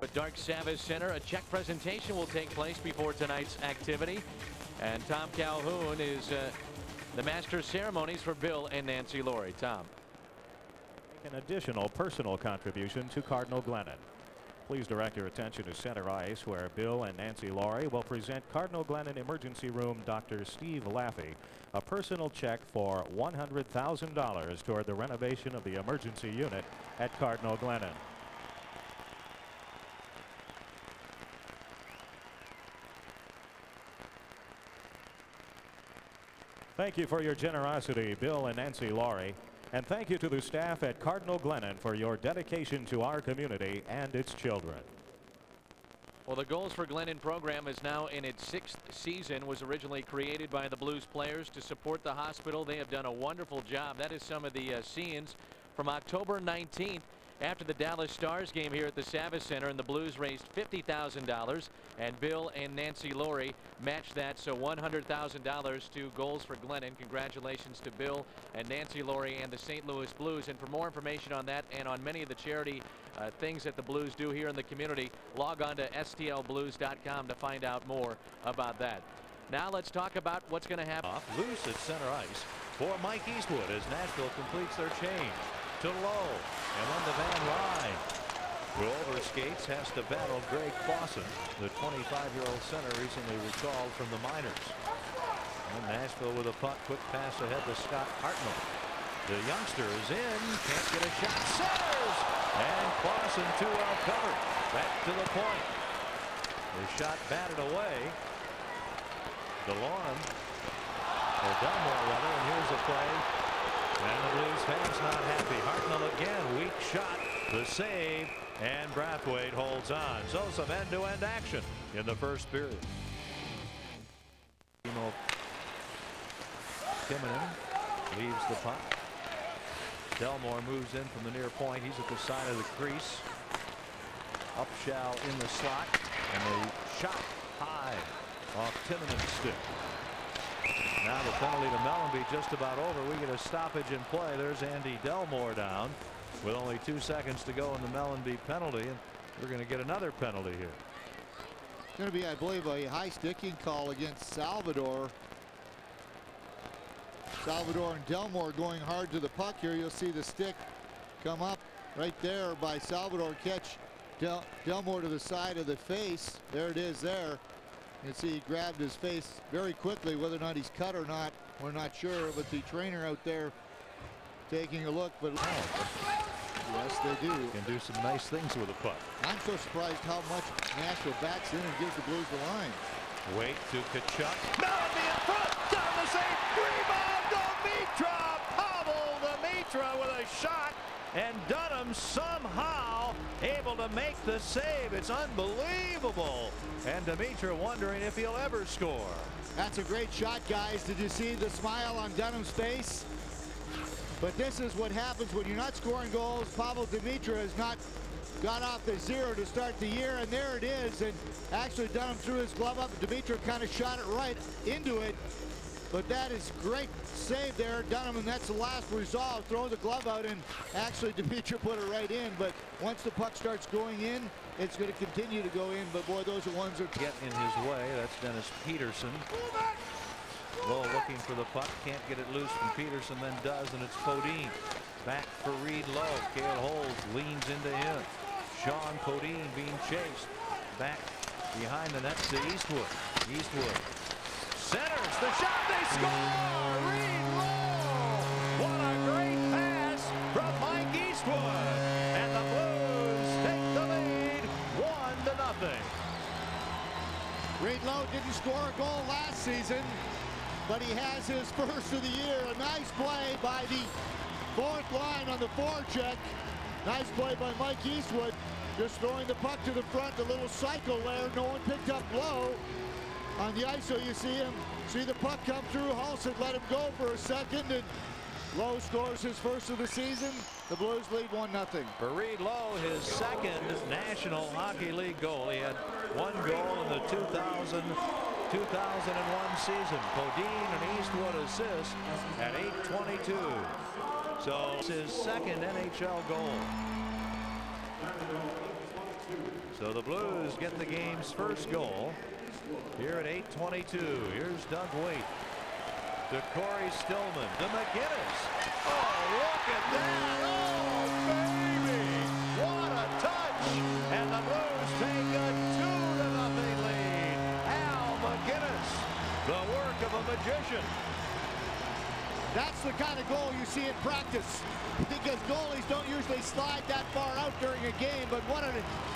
at Dark Savage Center. A check presentation will take place before tonight's activity. And Tom Calhoun is the master of ceremonies for Bill and Nancy Laurie. Tom. An additional personal contribution to Cardinal Glennon. Please direct your attention to center ice, where Bill and Nancy Laurie will present Cardinal Glennon Emergency Room Dr. Steve Laffey a personal check for $100,000 toward the renovation of the emergency unit at Cardinal Glennon. Thank you for your generosity, Bill and Nancy Laurie. And thank you to the staff at Cardinal Glennon for your dedication to our community and its children. Well, the Goals for Glennon program is now in its 6th season. Was originally created by the Blues players to support the hospital. They have done a wonderful job. That is some of the scenes from October 19th. After the Dallas Stars game here at the Savage Center, and the Blues raised $50,000, and Bill and Nancy Laurie matched that, so $100,000 to Goals for Glennon. Congratulations to Bill and Nancy Laurie and the St. Louis Blues. And for more information on that and on many of the charity things that the Blues do here in the community, log on to stlblues.com to find out more about that. Now let's talk about what's going to happen. Loose at center ice for Mike Eastwood as Nashville completes their change. To Lowe, and then to Van Ryn, who over skates, has to battle Greg Clausen, the 25-year-old center recently recalled from the minors. And Nashville with a puck, quick pass ahead to Scott Hartnell. The youngster is in, can't get a shot, centers, and Clausen too well covered. Back to the point. The shot batted away. DeLorme, or Delmore rather, and here's the play. And the Blues fans not happy. Hartnell again, weak shot, the save, and Brathwaite holds on. So some end-to-end action in the first period. Timonen leaves the puck. Delmore moves in from the near point. He's at the side of the crease. Upshall in the slot, and the shot high off Timonen's stick. Now the penalty to Mellanby just about over. We get a stoppage in play. There's Andy Delmore down with only 2 seconds to go in the Mellanby penalty, and we're going to get another penalty here. It's going to be, I believe, a high sticking call against Salvador. Salvador and Delmore going hard to the puck here. You'll see the stick come up right there by Salvador, catch Delmore to the side of the face. There it is there. You can see he grabbed his face very quickly. Whether or not he's cut or not, we're not sure. But the trainer out there taking a look. But yes, they do. Can do some nice things with a puck. I'm so surprised how much Nashville backs in and gives the Blues the line. Wait to Tkachuk. Mellanby in front. Down the save. Rebound. Demitra. Pavel Demitra with a shot. And Dunham somehow able to make the save. It's unbelievable. And Demitra wondering if he'll ever score. That's a great shot, guys. Did you see the smile on Dunham's face? But this is what happens when you're not scoring goals. Pavel Demitra has not got off the zero to start the year, and there it is. And actually Dunham threw his glove up, and Demitra kind of shot it right into it. But that is great save there, Dunham, and that's the last resolve. Throw the glove out, and actually Demitra put it right in. But once the puck starts going in, it's going to continue to go in. But boy, those are ones that get in his way. That's Dennis Peterson. Lowe looking for the puck, can't get it loose from Peterson, then does, and it's Podine. Back for Reed Lowe. Cale Holds leans into him. Sean Podine being chased. Back behind the net to Eastwood. Eastwood centers the shot. They score! Reed Lowe! What a great pass from Mike Eastwood. And the Blues take the lead 1-0. Reed Lowe didn't score a goal last season, but he has his first of the year. A nice play by the fourth line on the forecheck. Nice play by Mike Eastwood. Just throwing the puck to the front, a little cycle there. No one picked up Lowe on the ice, so you see the puck come through. Halsted let him go for a second, and Lowe scores his first of the season. The Blues lead 1-0. For Reed Lowe, his second National Hockey League goal. He had one goal in the 2000-2001 season. Podine and Eastwood assist at 8:22. So it's his second NHL goal. So the Blues get the game's first goal here at 8:22. Here's Doug Weight to Corey Stillman to McGinnis. Oh, look at that. Oh, baby. What a touch. And the Blues take a 2-0 lead. Al McGinnis, the work of a magician. That's the kind of goal you see in practice, because goalies don't usually slide that far out during a game. But what a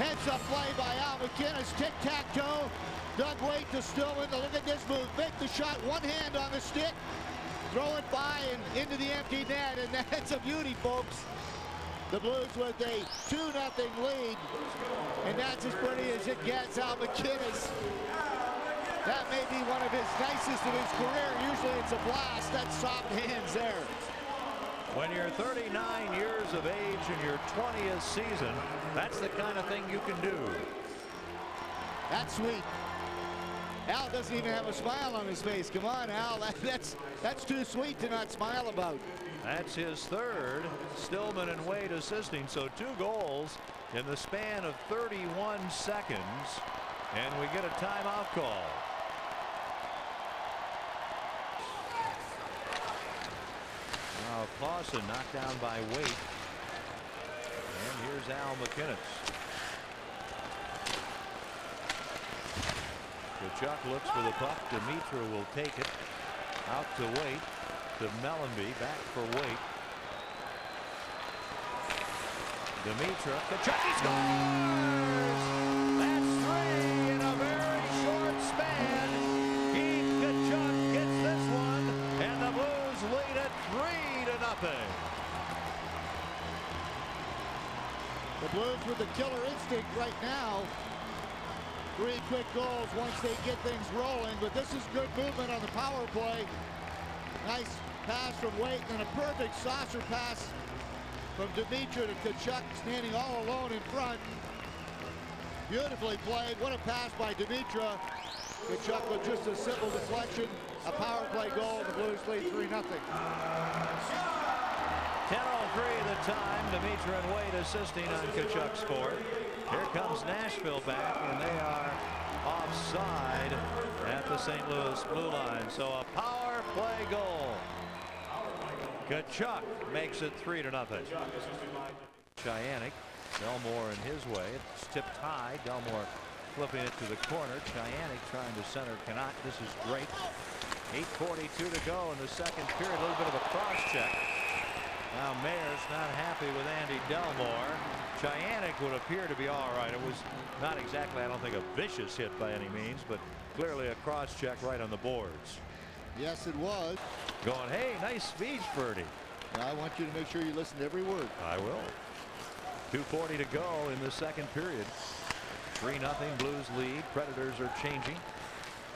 heads-up play by Al McGinnis. Tic-tac-toe. Doug Weight to Stillman. Look at this move. Make the shot. One hand on the stick. Throw it by and into the empty net. And that's a beauty, folks. The Blues with a 2-0 lead. And that's as pretty as it gets. Al McGinnis. That may be one of his nicest of his career. Usually it's a blast. That's soft hands there. When you're 39 years of age in your 20th season, that's the kind of thing you can do. That's sweet. Al doesn't even have a smile on his face. Come on, Al. That's too sweet to not smile about. That's his third. Stillman and Wade assisting. So 2 goals in the span of 31 seconds. And we get a timeout call. Now Clausen knocked down by Weight. And here's Al McGinnis. Kachuk looks for the puck. Demitra will take it. Out to Weight. To Mellanby. Back for Weight. Demitra. Kachuk, he scores! That's 3 in a very short span. Keith Kachuk gets this one. And the Blues lead at 3-0. The Blues with the killer instinct right now. 3 quick goals once they get things rolling, but this is good movement on the power play. Nice pass from Weight and a perfect saucer pass from Demitra to Kachuk, standing all alone in front. Beautifully played. What a pass by Demitra. Kachuk with just a simple deflection. A power play goal. The Blues lead 3-0. 10:03 the time. Demitra and Wade assisting on Kachuk's score. Here comes Nashville back, and they are offside at the St. Louis blue line. So a power play goal. Kachuk makes it 3-0. Chyanek, Delmore in his way. It's tipped high. Delmore flipping it to the corner. Chyanek trying to center. Cannot. This is great. 8:42 to go in the second period. A little bit of a cross check. Now Mayer's not happy with Andy Delmore. Chyanek would appear to be all right. It was not exactly, I don't think, a vicious hit by any means, but clearly a cross check right on the boards. Yes, it was. Going, hey, nice speech, Ferdy. I want you to make sure you listen to every word. I will. 2:40 to go in the second period. 3-0 Blues lead. Predators are changing.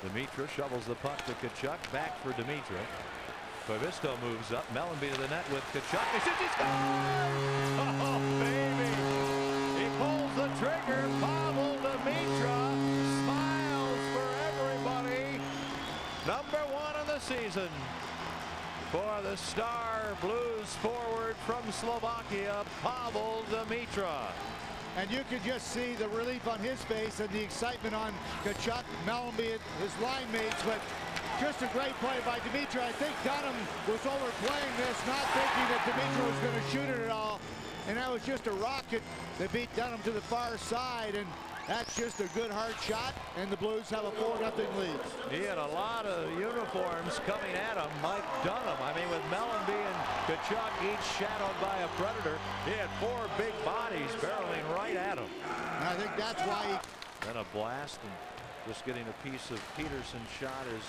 Demitra shovels the puck to Kachuk. Back for Demitra. Koivisto moves up. Mellanby to the net with Kachuk. He shoots, he scores! Oh, baby! He pulls the trigger. Pavel Demitra smiles for everybody. Number 1 of the season for the Star Blues forward from Slovakia, Pavel Demitra. And you can just see the relief on his face and the excitement on Kachuk, Mellanby, and his line mates. But just a great play by Demitra. I think Dunham was overplaying this, not thinking that Demitra was going to shoot it at all. And that was just a rocket that beat Dunham to the far side. And that's just a good hard shot. And the Blues have a 4-0 lead. He had a lot of uniforms coming at him. Mike Dunham, I mean, with Mellanby and Kachuk each shadowed by a Predator, he had 4 big bodies barreling right at him. And I think that's why he... Then a blast, and just getting a piece of Peterson's shot is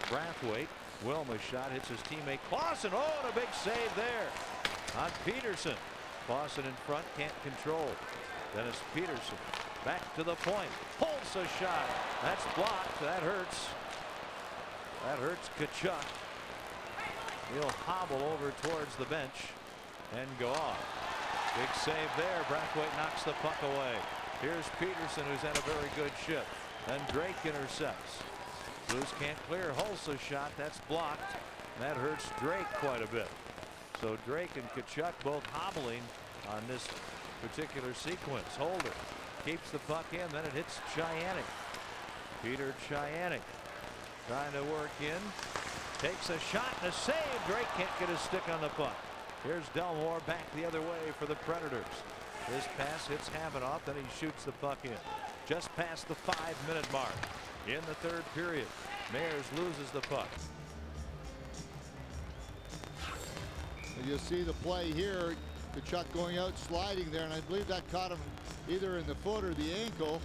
Brathwaite. Wilma's shot hits his teammate Clausen. Oh, and a big save there on Peterson. Clausen in front, can't control. Dennis Peterson back to the point. Pulls a shot. That's blocked. That hurts. That hurts Kachuk. He'll hobble over towards the bench and go off. Big save there. Brathwaite knocks the puck away. Here's Peterson, who's had a very good shift. Then Drake intercepts. Blues can't clear Hulsa's shot. That's blocked. That hurts Drake quite a bit. So Drake and Kachuk both hobbling on this particular sequence. Holder keeps the puck in. Then it hits Chianik. Peter Chianik trying to work in. Takes a shot and a save. Drake can't get his stick on the puck. Here's Delmore back the other way for the Predators. His pass hits Havanoff, then he shoots the puck in. Just past the 5-minute mark in the third period. Mayers loses the puck. You'll see the play here. Tkachuk going out, sliding there, and I believe that caught him either in the foot or the ankle.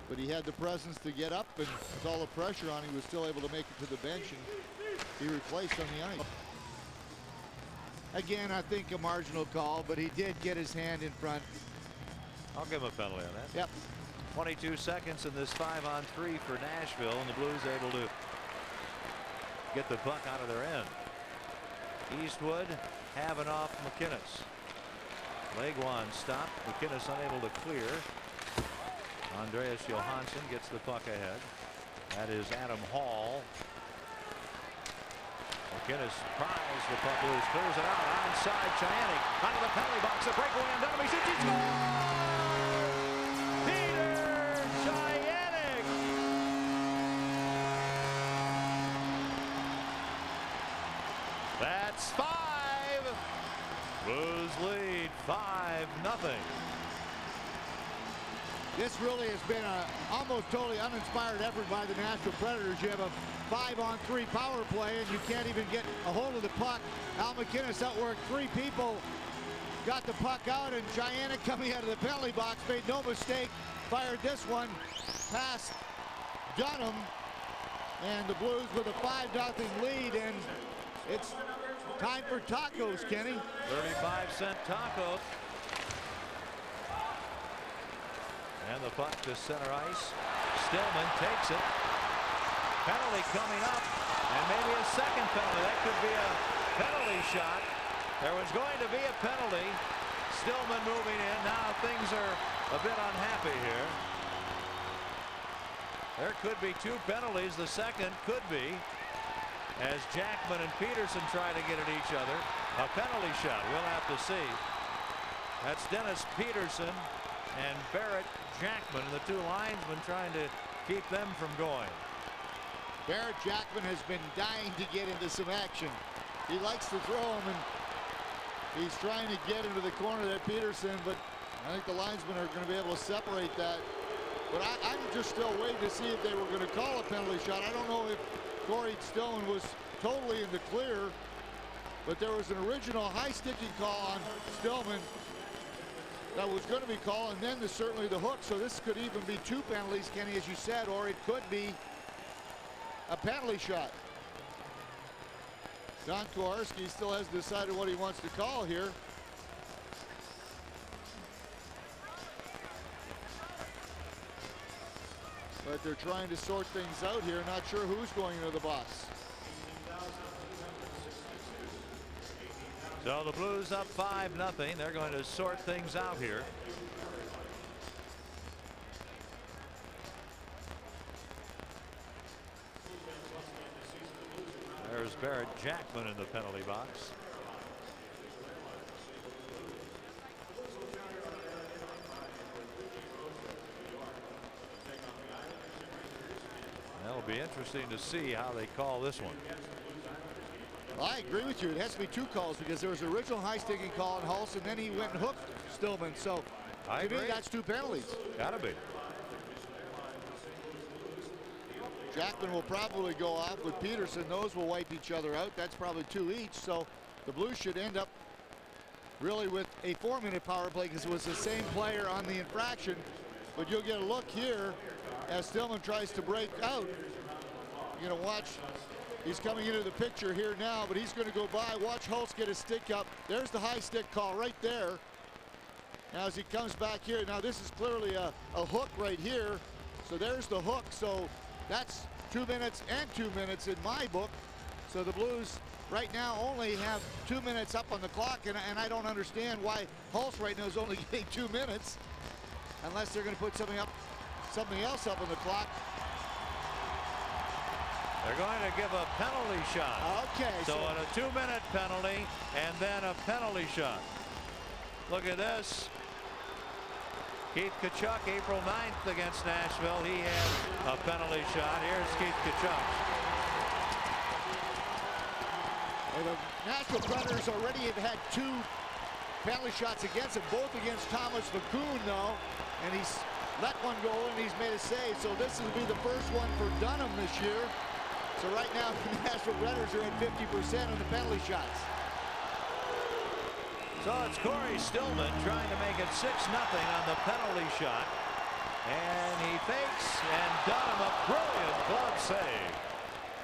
But he had the presence to get up, and with all the pressure on, he was still able to make it to the bench and be replaced on the ice. Again, I think a marginal call, but he did get his hand in front. I'll give him a penalty on that. Yep. 22 seconds in this 5-on-3 for Nashville, and the Blues able to get the puck out of their end. Eastwood, Havanoff, McInnes. Legwan stopped. McInnes unable to clear. Andreas Johansson gets the puck ahead. That is Adam Hall. McInnes pries the puck loose, clears it out onside. Chianik onto the penalty box. A breakaway on Donovan. He scores! Peter Chianik! That's 5. Blues lead 5-0. This really has been a almost totally uninspired effort by the Nashville Predators. You have a 5-on-3 power play, and you can't even get a hold of the puck. Al MacInnis outworked 3 people, got the puck out, and Chianik coming out of the penalty box made no mistake, fired this one past Dunham, and the Blues with a 5-0 lead, and it's time for tacos, Kenny. 35-cent tacos. And the puck to center ice. Stillman takes it. Penalty coming up, and maybe a second penalty. That could be a penalty shot. There was going to be a penalty. Stillman moving in. Now things are a bit unhappy here. There could be 2 penalties. The second could be, as Jackman and Peterson try to get at each other, a penalty shot. We'll have to see. That's Dennis Peterson and Barrett Jackman, and the 2 linesmen trying to keep them from going. Barrett Jackman has been dying to get into some action. He likes to throw him, and he's trying to get into the corner there, Peterson, but I think the linesmen are going to be able to separate that. But I'm just still waiting to see if they were going to call a penalty shot. I don't know if Corey Stillman was totally in the clear, but there was an original high sticking call on Stillman that was going to be called, and then there's certainly the hook. So this could even be 2 penalties, Kenny, as you said, or it could be a penalty shot. Don Kowarski still hasn't decided what he wants to call here. But they're trying to sort things out here. Not sure who's going into the box. So the Blues up 5-0. They're going to sort things out here. There's Barrett Jackman in the penalty box. That'll be interesting to see how they call this one. Well, I agree with you. It has to be 2 calls because there was an original high sticking call on Hulse, and then he went and hooked Stillman. So I to me, agree. that's 2 penalties. Gotta be. Jackman will probably go off with Peterson. Those will wipe each other out. That's probably 2 each. So the Blues should end up really with a 4-minute power play because it was the same player on the infraction. But you'll get a look here as Stillman tries to break out. You're going to watch. He's coming into the picture here now, but he's going to go by. Watch Hulse get his stick up. There's the high stick call right there. Now as he comes back here, now this is clearly a hook right here. So there's the hook. So that's 2 minutes and 2 minutes in my book. So the Blues right now only have 2 minutes up on the clock, and I don't understand why Hulse right now is only getting 2 minutes, unless they're going to put something else up on the clock. They're going to give a penalty shot. Okay. So on a 2-minute penalty and then a penalty shot. Look at this. Keith Tkachuk, April 9th against Nashville. He had a penalty shot. Here's Keith Tkachuk. Well, the Nashville Predators already have had 2 penalty shots against him, both against Thomas McCoon, though, and he's let one go and he's made a save. So this will be the first one for Dunham this year. So right now the Nashville Predators are at 50% on the penalty shots. So it's Corey Stillman trying to make it 6-0 on the penalty shot. And he fakes, and Dunham a brilliant glove save.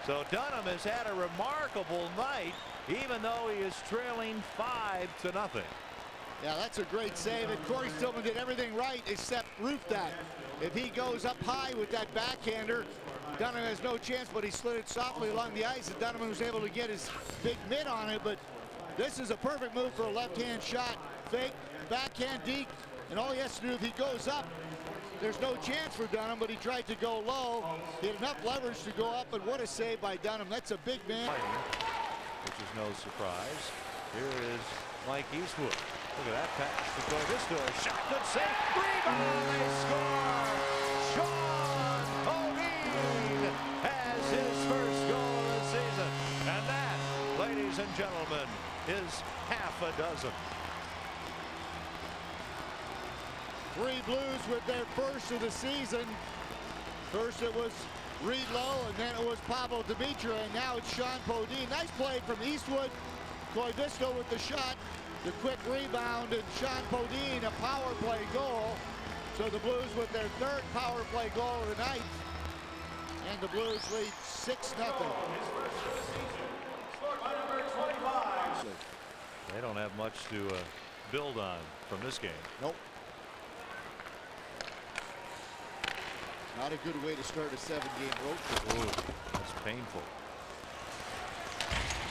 So Dunham has had a remarkable night, even though he is trailing 5-0. Yeah, that's a great save, and Corey Stillman did everything right except roof that. If he goes up high with that backhander, Dunham has no chance, but he slid it softly along the ice, and Dunham was able to get his big mitt on it. But this is a perfect move for a left-hand shot. Fake, backhand deke, and all he has to do if he goes up, there's no chance for Dunham, but he tried to go low. He had enough leverage to go up, and what a save by Dunham. That's a big man. Which is no surprise. Here is Mike Eastwood. Look at that pass to Cordisco. Shot, good save. Rebound, they score. Sean O'Neill has his first goal of the season. And that, ladies and gentlemen, is half a dozen. 3 Blues with their first of the season. First it was Reed Lowe, and then it was Pavel Demitra, and now it's Sean Podine. Nice play from Eastwood. Cordisco with the shot, the quick rebound, and Sean Podine a power play goal. So the Blues with their 3rd power play goal of the night, and the Blues lead 6-0. They don't have much to build on from this game. Nope. Not a good way to start a 7-game road trip. Ooh, that's painful.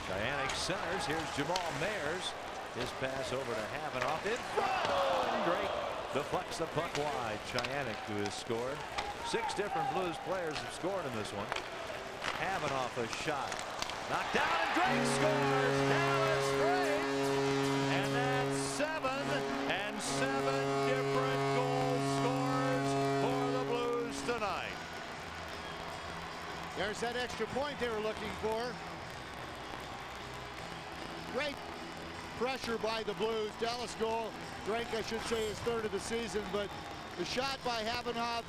Giannick centers. Here's Jamal Mayers. His pass over to Havanoff. In front. And Drake deflects the puck wide. Giannick, who has scored. 6 different Blues players have scored in this one. Havanoff a shot. Knocked down, and Drake scores. Dallas Drake. And that's 7 different goal scores for the Blues tonight. There's that extra point they were looking for. Great pressure by the Blues. Dallas goal. Drake, I should say, his 3rd of the season, but the shot by Havanoff,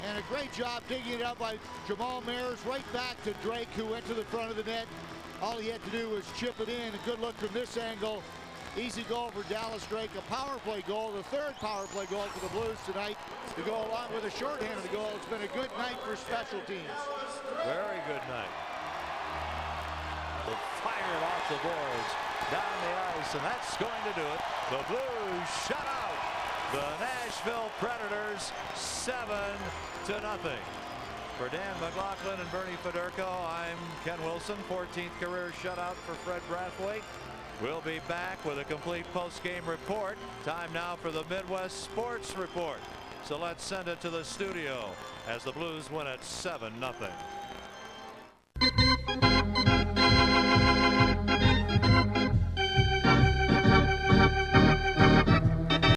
and a great job digging it up by Jamal Mayers right back to Drake, who went to the front of the net. All he had to do was chip it in. A good look from this angle. Easy goal for Dallas Drake. A power play goal, the 3rd power play goal for the Blues tonight, to go along with a shorthanded goal. It's been a good night for special teams. Very good night. They'll fire it off the boards down the ice, and that's going to do it. The Blues shut out the Nashville Predators 7-0. For Dan McLaughlin and Bernie Federko, I'm Ken Wilson. 14th career shutout for Fred Brathwaite. We'll be back with a complete post-game report. Time now for the Midwest Sports Report. So let's send it to the studio as the Blues win at 7-0.